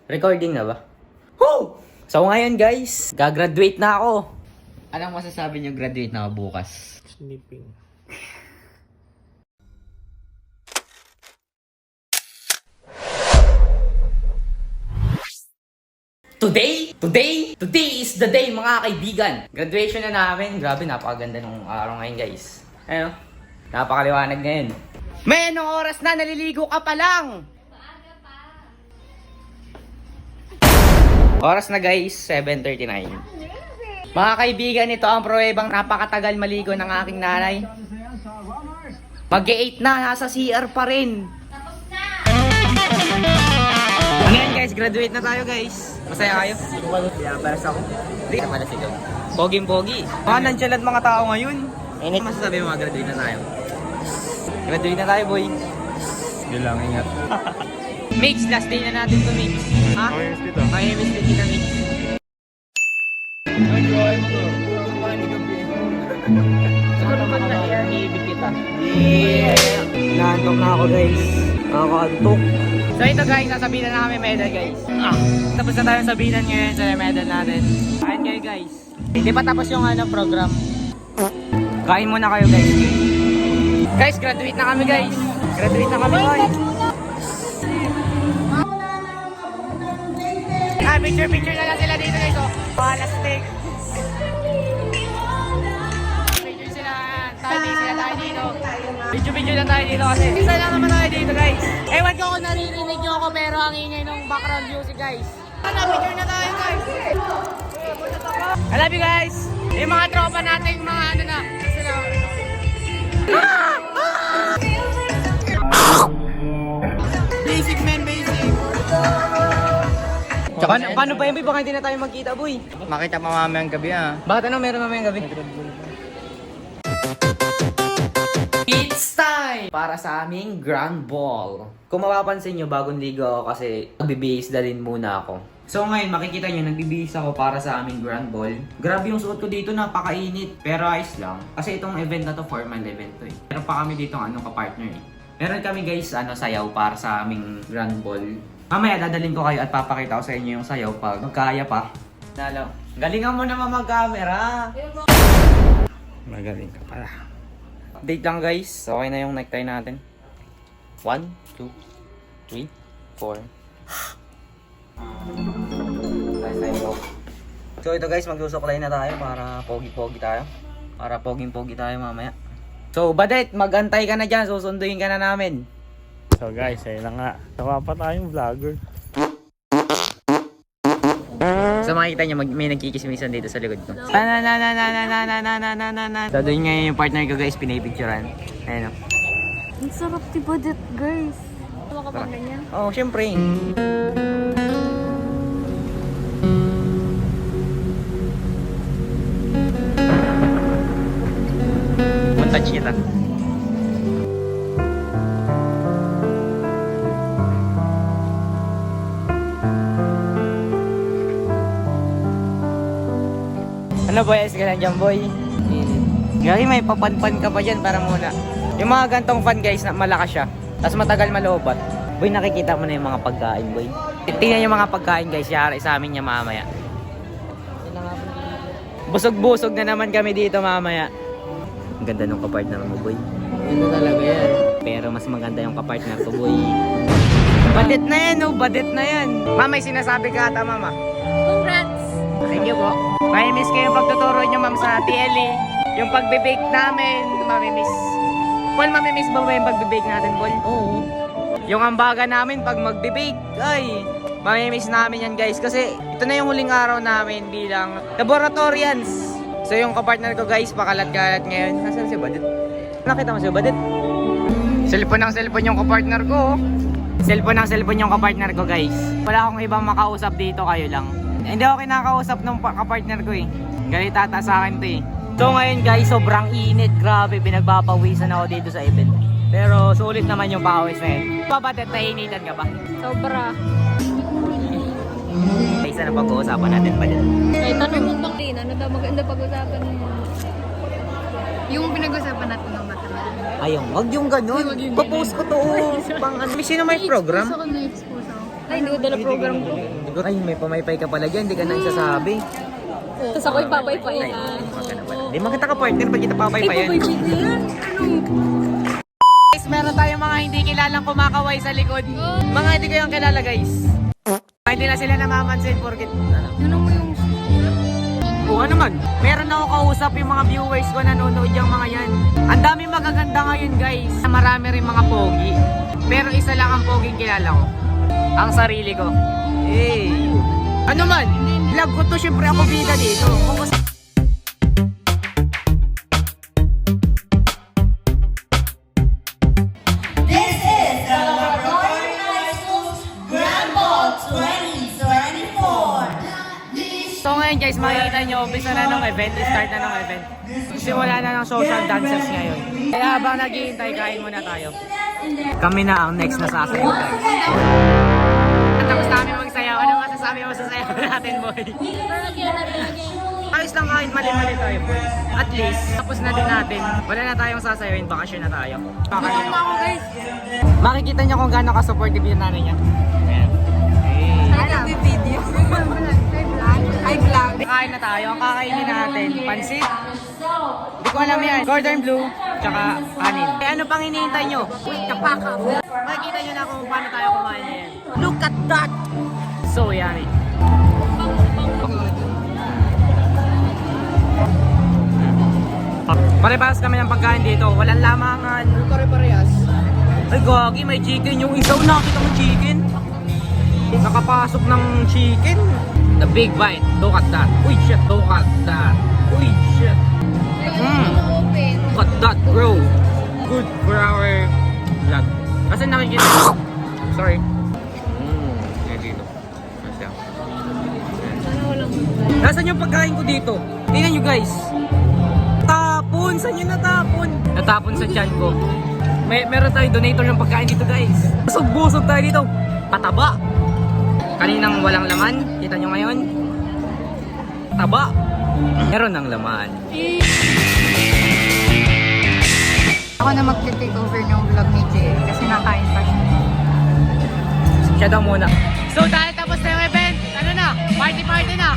Recording na ba? Woo! So ngayon guys, gagraduate na ako. Anong masasabi niyo graduate na ako bukas? Sleeping. Today is the day mga kaibigan. Graduation na namin. Grabe, napakaganda nung araw ngayon guys. Ayun, napakaliwanag ngayon. May anong oras na? Naliligo ka pa lang! Oras na guys, 7:39. Mga kaibigan, ito ang pruwebang napakatagal maligo ng aking nanay. Mag-8 na, nasa CR pa rin. Tapos na! Ano yan guys, graduate na tayo guys. Masaya kayo? Para sa ako. Hindi ka pala sigaw. Poging-pogi. Mga nonchalant mga tao ngayon. Ano masasabi mo, graduate na tayo? Graduate na tayo boy. Yun lang, ingat. Mix, last day na natin to Mix. Ha? Miss dito. Miss din kita Mix. Siguro pag na-air-ibig kita. Yeah! Naantok na ako guys. Nakakaantok. So ito guys, nasabihan na namin medal guys. Tapos na tayo sabihan ngayon sa medal natin. Kain kayo guys. Hindi pa tapos yung program. Kain muna kayo guys. Guys, graduate na kami guys. Graduate na kami guys. Picture na lang sila dito guys, oh. Palastik. Picture sila. Tayo dito. Video lang tayo dito kasi. Isa lang naman tayo dito guys. Ewan ko kung naririnig nyo ako pero ang ingay ng background music guys. Picture na tayo guys. I love you guys. Yung mga tropa natin, mga ano na. Sila. Basic man, basic. Tsaka, paano ba yan, boy? Baka hindi na tayo magkita, boy. Makita pa mamayang gabi Bakit meron mamayang gabi? It's time para sa aming grand ball. Kung mapapansin nyo, bagong ligo ako kasi nagbibihis dalhin muna ako. So ngayon, makikita nyo, nagbibihis ako para sa aming grand ball. Grabe yung suot ko dito, napakainit. Pero ayos lang. Kasi itong event na to, formal event to eh. Meron pa kami dito ka-partner eh. Meron kami guys, sayaw para sa aming grand ball. Mamaya dadalhin ko kayo at papakita ko sa inyo yung sayaw pag magkaya pa. Nalo. Galingan mo naman mag-camera. Magaling ka pala. Date lang guys. Okay na yung necktie natin. 1, 2, 3, 4. So ito guys, magsusuklay na tayo para pogi-pogi tayo. Para poging-pogi tayo mamaya. So Badet, magantay ka na dyan. Susunduin ka na namin. So guys, ayun na nga. Tawa pa tayong vlogger. So makikita nyo, may nagkikismisan dito sa likod ko. So doon nga yung partner ko guys, pinipicturan. Ayun o. Ang sarap di ba that guys? Tawa ka bang ganyan? Oo, syempre. Montage kita. Ano boy, ayos ka na dyan boy? Gagi, may papanpan ka pa dyan para muna. Yung mga gantong fan guys, na malakas siya. Tapos matagal malobat. Boy, nakikita mo na yung mga pagkain boy. Tingnan yung mga pagkain guys, yari sa amin niya mamaya. Busog-busog na naman kami dito mamaya. Ang ganda nung kapartner mo boy. Ito talaga yan. Pero mas maganda yung kapartner ko boy. Badet na yan oh, badet na yan. Mama, may sinasabi ka ata mama. Congrats! Thank you po. May-miss ko yung pagtuturo nyo ma'am sa TLE. Yung pagbe-bake namin, mamimiss. Paul, mamimiss ba yung pagbe-bake natin, Paul? Oo. Yung ambaga namin pag magbe-bake, ay, mamimiss namin yan guys. Kasi ito na yung huling araw namin bilang laboratorians. So yung kapartner ko guys, pakalat-kalat ngayon. Nasaan si Badet? Nakita mo si Badet? Cellphone yung kapartner ko. Cellphone yung kapartner ko guys. Wala akong ibang makausap dito, kayo lang. Hindi ako kinakausap ng kapartner ko eh. Galitata sa akin to eh. So ngayon guys, sobrang init. Grabe, pinagpapawisan ako dito sa event. Pero sulit naman yung pawis na yun. Babadet, nainitan ka ba? Sobra. Isa na pag-uusapan natin pa din. Kahit tanong mo bang din, ano daw maganda pag-usapan mo? Yung pinag-usapan natin ng material. Ayun, wag yung ganun. Wag yung Papost ko to. Pang ano. Sino may program? Gusto ko na-expose ako. Ay, hindi ko dala program ko. Ay, may pamaypay ka pala dyan, hindi ka nang sasabi. Tapos ako'y papaypay na. Hindi makita ka partner pag kita papaypayan. Ay, papaypay na yan. Guys, meron tayong mga hindi kilalang kumakaway sa likod. Mga hindi ko yung kilala guys. Hindi na sila namamansin porkit. Ano mo yung... Oo naman. Meron ako kausap yung mga viewers ko nanonood yung mga yan. Ang dami magaganda ngayon guys. Marami rin mga pogi. Pero isa lang ang poging kilala ko. Ang sarili ko. Hey. Ano man? Vlog ko to, syempre ako bida dito. Kung gusto... This is the Laboratory High School's Grand Ball 2024. So ngayon guys, makikita nyo, umpisa na ng event, start na ng event. Simula na ng social dancers ngayon. Kaya habang naghihintay, kain muna tayo. Kami na ang next na sasayaw guys. At tapos namin magsayaw. Ano masasabi mo sa sayaw natin, boy? Ayos lang kahit mali-mali tayo. At least, tapos na din natin. Wala na tayong sasayawin, bakasyon na tayo. Bakasyon na ako guys. Makikita nyo kung gaano ka-supportive yung nanay niya. Ayan. Hey. Ano? Video. Ay, vlog. Kain na tayo. Ang kakainin natin, pansit. Hindi ko alam yan. Gordon Blue, tsaka kanin. Eh, ano pang hinihintay nyo? Kapaka. Makikita nyo na kung paano tayo kumain yan. Look at that! So yummy. Pare-parehas kami ng pagkain dito. Walang lamangan. Pare-parehas. Ay, gagi. May chicken yung isaw. Nakita mo chicken? Nakapasok ng chicken. The big bite. Look at that. Uy, shit. Look at that. Uy, shit. Look at that, bro. Good for our vlog. Kasi nakikita ko. Sorry. Yan dito. Masya. Nasaan yung pagkain ko dito? Tingnan nyo guys. Tapon! Saan yun natapon? Natapon sa tiyan ko. Meron tayong donator ng pagkain dito guys. Busog-busog tayo dito. Pataba. Kaninang walang laman. Kita nyo ngayon. Taba. Meron ng laman. Ako na mag-take over ng vlog ni Jay kasi nakain pa siya. Siya daw muna. So dahil tapos na yung event, ano na? Party na!